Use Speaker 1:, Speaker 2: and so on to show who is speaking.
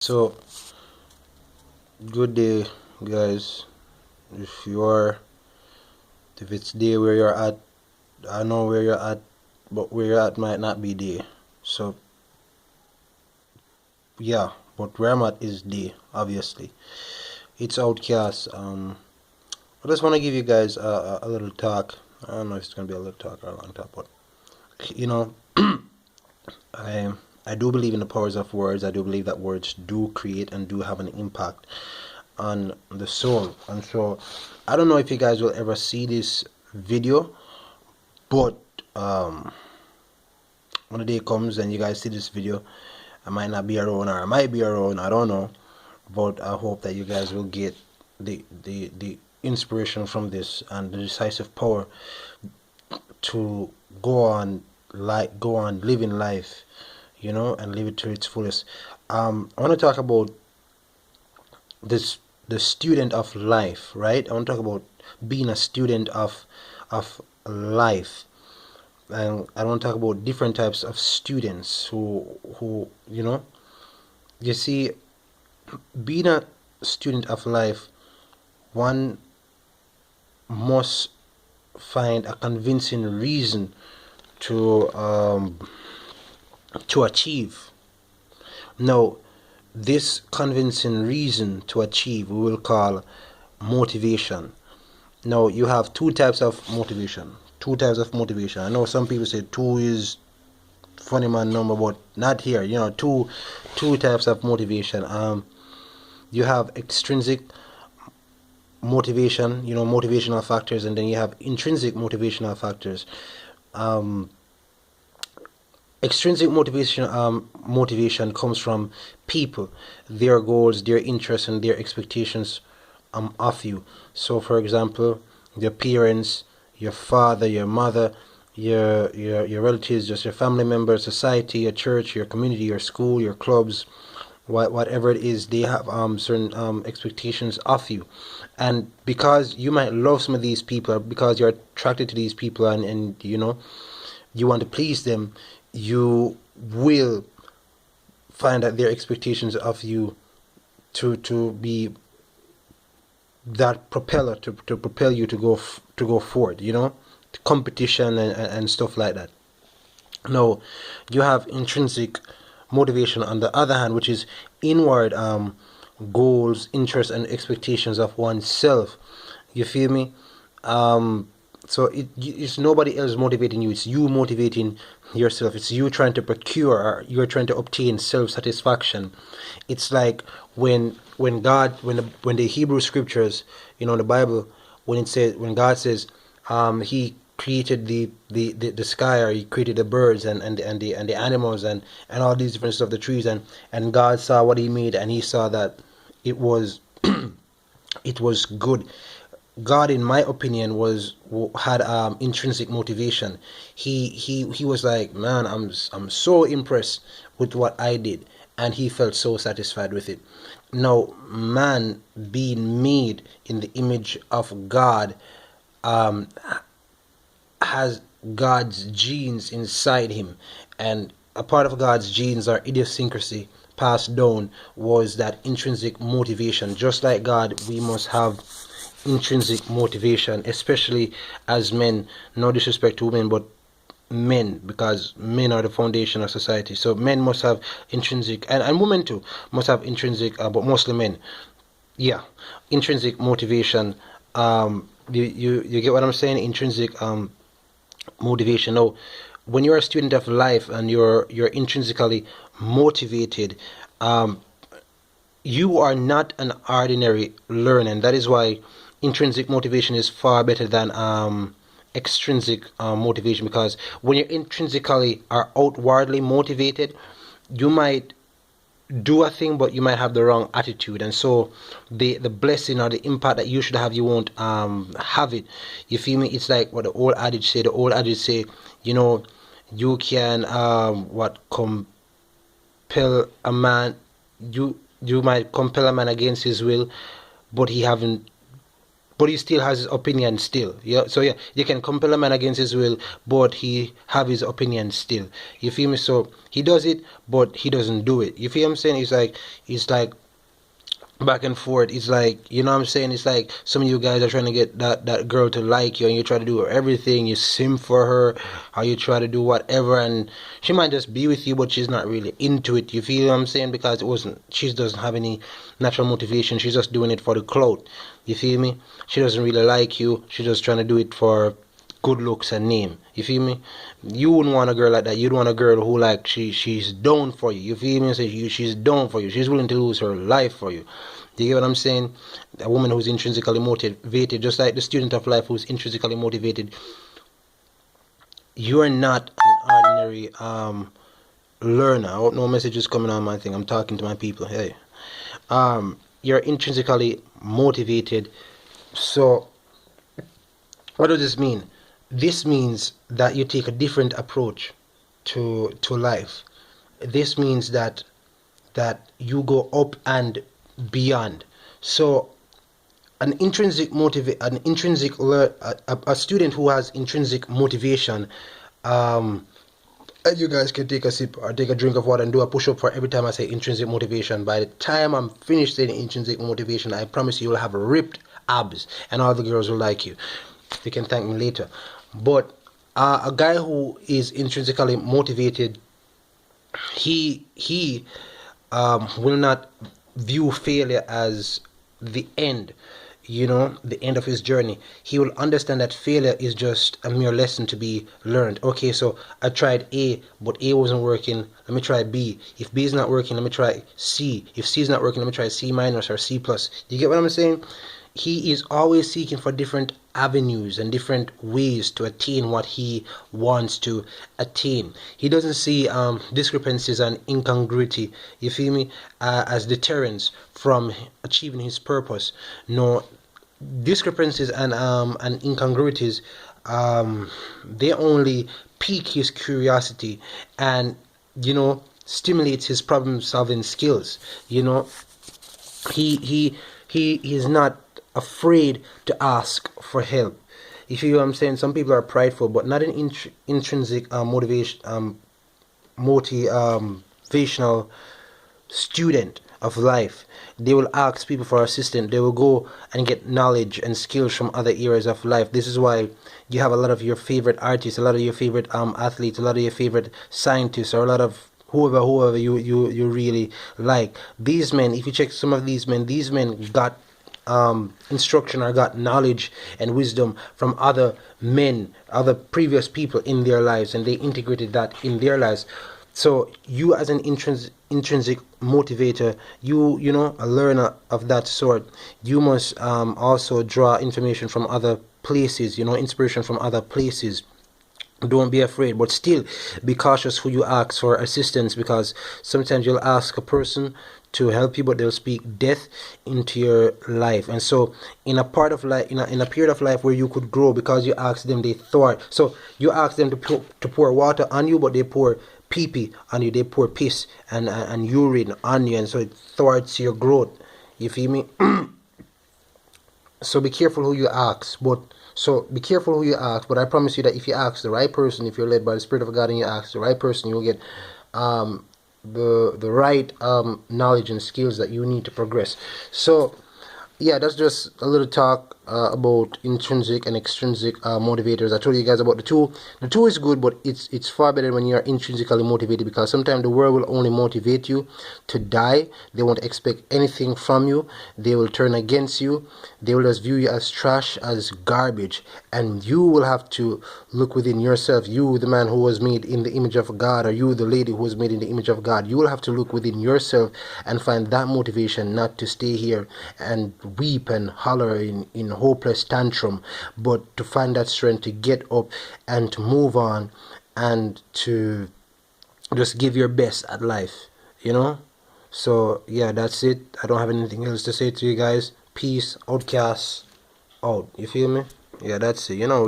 Speaker 1: So, good day, guys. If you are, if it's day where you're at, I know where you're at, but where you're at might not be day. So, yeah, but where I'm at is day, obviously. It's Outcast. I just want to give you guys a little talk. I don't know if it's gonna be a little talk or a long talk, but you know, I I do believe in the powers of words. I do believe that words do create and do have an impact on the soul. And so, I don't know if you guys will ever see this video, but when the day comes and you guys see this video, I might not be around or I might be around, I don't know. But I hope that you guys will get the inspiration from this and the decisive power to go on living life, and live it to its fullest. I want to talk about this the student of life, right? I want to talk about being a student of life. And I want to talk about different types of students who you see, being a student of life, one must find a convincing reason to achieve. Now, this convincing reason to achieve we will call motivation. Now, you have two types of motivation. Two types of motivation. I know some people say two is funny man number, but not here. Two types of motivation. You have extrinsic motivation, motivational factors, and then you have intrinsic motivational factors. Um, Extrinsic motivation comes from people, their goals, their interests, and their expectations of you. So, for example, your parents, your father, your mother, your relatives, just your family members, society, your church, your community, your school, your clubs, whatever it is, they have certain expectations of you. And because you might love some of these people, because you're attracted to these people, and you want to please them, you will find that their expectations of you to be that propeller to propel you to go forward, competition and stuff like that. Now, you have intrinsic motivation on the other hand, which is inward goals, interests, and expectations of oneself. You feel me? So it's nobody else motivating you. It's you motivating yourself. It's you trying to procure, or you're trying to obtain self-satisfaction. It's like when God, when the Hebrew scriptures, the Bible, when God says, He created the sky, or He created the birds and the animals and all these different stuff, the trees, and God saw what He made, and He saw that it was it was good. God, in my opinion, had intrinsic motivation. He was like, man, I'm so impressed with what I did, and he felt so satisfied with it. Now, man being made in the image of God, um, has God's genes inside him, and a part of God's genes, or idiosyncrasy, passed down, was that intrinsic motivation. Just like God, we must have intrinsic motivation, especially as men. No disrespect to women, but men, because men are the foundation of society. So men must have intrinsic, and women too must have intrinsic, but mostly men. Yeah, intrinsic motivation. You get what I'm saying? Intrinsic motivation. Now, when you're a student of life and you're intrinsically motivated, um, you are not an ordinary learner, and that is why intrinsic motivation is far better than extrinsic motivation. Because when you're intrinsically or outwardly motivated, you might do a thing, but you might have the wrong attitude, and so the blessing or the impact that you should have, you won't have it. You feel me? It's like what the old adage say, you can what compel a man, you might compel a man against his will, but he haven't but he still has his opinion still. Yeah, so yeah, you can compel a man against his will, but he have his opinion still. You feel me? So he does it, but he doesn't do it. You feel what I'm saying? It's like back and forth. It's like, you know what I'm saying? It's like some of you guys are trying to get that girl to like you, and you try to do everything. You sim for her, or you try to do whatever, and she might just be with you, but she's not really into it. You feel what I'm saying? Because it wasn't. She doesn't have any natural motivation. She's just doing it for the clout. You feel me? She doesn't really like you. She's just trying to do it for good looks and name. You feel me? You wouldn't want a girl like that. You'd want a girl who, like, she's down for you. You feel me? So she's down for you. She's willing to lose her life for you. Do you get what I'm saying? A woman who's intrinsically motivated, just like the student of life who's intrinsically motivated. You are not an ordinary learner. I hope no message is coming on my thing. I'm talking to my people. Hey, you're intrinsically motivated. So what does this mean? This means that you take a different approach to life. This means that you go up and beyond. So a student who has intrinsic motivation, and you guys can take a sip or take a drink of water and do a push-up for every time I say intrinsic motivation. By the time I'm finished saying intrinsic motivation, I promise you will have ripped abs and all the girls will like you. You can thank me later. But a guy who is intrinsically motivated, he will not view failure as the end, the end of his journey. He will understand that failure is just a mere lesson to be learned. Okay, so I tried A, but A wasn't working. Let me try B. If B is not working, let me try C. If C is not working, let me try C minus or C plus. Do you get what I'm saying? He is always seeking for different avenues and different ways to attain what he wants to attain. He doesn't see discrepancies and incongruity, you feel me, as deterrents from achieving his purpose. No, discrepancies and incongruities, they only pique his curiosity and, stimulates his problem solving skills. He is not afraid to ask for help. You feel what I'm saying? Some people are prideful, but not an intrinsic motivational student of life. They will ask people for assistance. They will go and get knowledge and skills from other areas of life. This is why you have a lot of your favorite artists, a lot of your favorite athletes, a lot of your favorite scientists, or a lot of whoever you really like. These men, if you check some of these men got instruction or got knowledge and wisdom from other men, other previous people in their lives, and they integrated that in their lives. So you, as an intrinsic motivator, a learner of that sort, you must also draw information from other places, inspiration from other places. Don't be afraid, but still be cautious who you ask for assistance, because sometimes you'll ask a person to help you, but they'll speak death into your life. And so in a part of life, in a period of life where you could grow, because you asked them, they thought, so you ask them to pour water on you, but they pour pee on you, they pour piss and urine on you, and so it thwarts your growth. You feel me? So be careful who you ask, but I promise you that if you ask the right person, if you're led by the Spirit of God and you ask the right person, you'll get the right knowledge and skills that you need to progress. So yeah, that's just a little talk about intrinsic and extrinsic motivators. I told you guys about the two. The two is good, but it's far better when you are intrinsically motivated, because sometimes the world will only motivate you to die. They won't expect anything from you. They will turn against you. They will just view you as trash, as garbage, and you will have to look within yourself. You, the man who was made in the image of God, or you, the lady who was made in the image of God, you will have to look within yourself and find that motivation, not to stay here and weep and holler in hopeless tantrum, but to find that strength to get up and to move on and to just give your best at life, So yeah, that's it. I don't have anything else to say to you guys. Peace. OutXcast out. You feel me? Yeah, that's it.